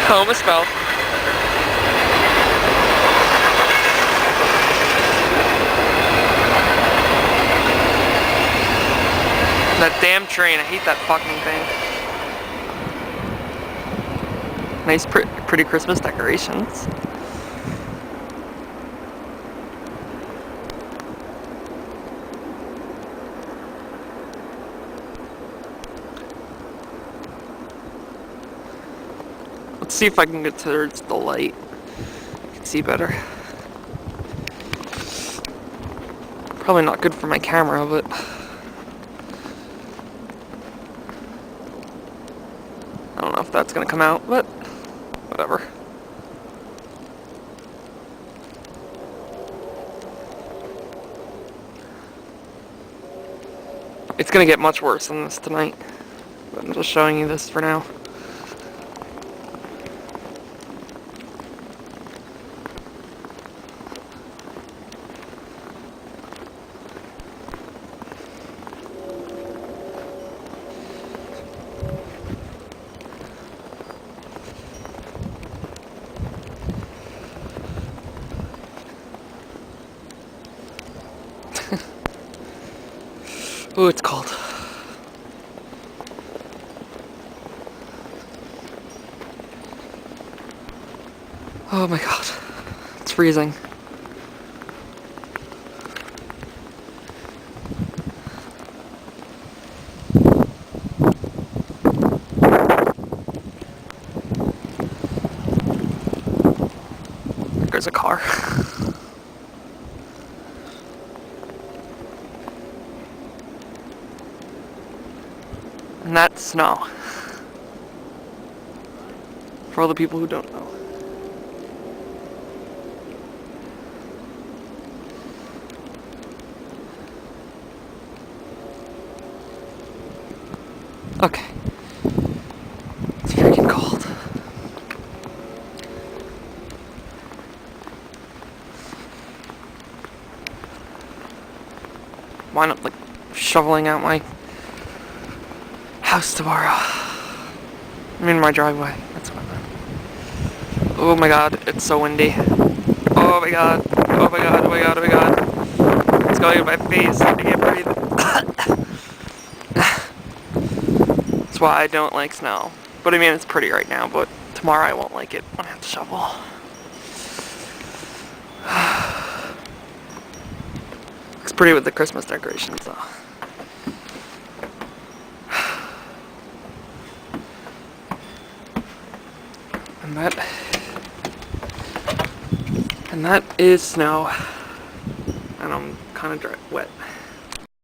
Home spell. That damn train, I hate that fucking thing. Nice, pretty Christmas decorations. Let's see if I can get towards the light. You can see better. Probably not good for my camera, but I don't know if that's gonna come out, but whatever. It's gonna get much worse than this tonight, but I'm just showing you this for now. Ooh, it's cold. Oh my god, it's freezing. There's a car. And that's snow. For all the people who don't know. Okay. It's freaking cold. Wind up like shoveling out my house tomorrow. I mean my driveway. That's what I meant. Oh my god, it's so windy. Oh my god. Oh my god. Oh my god. Oh my god. It's going in my face. I can't breathe. That's why I don't like snow. But I mean it's pretty right now, but tomorrow I won't like it when I have to shovel. Looks pretty with the Christmas decorations though. And that is snow. And I'm kind of wet.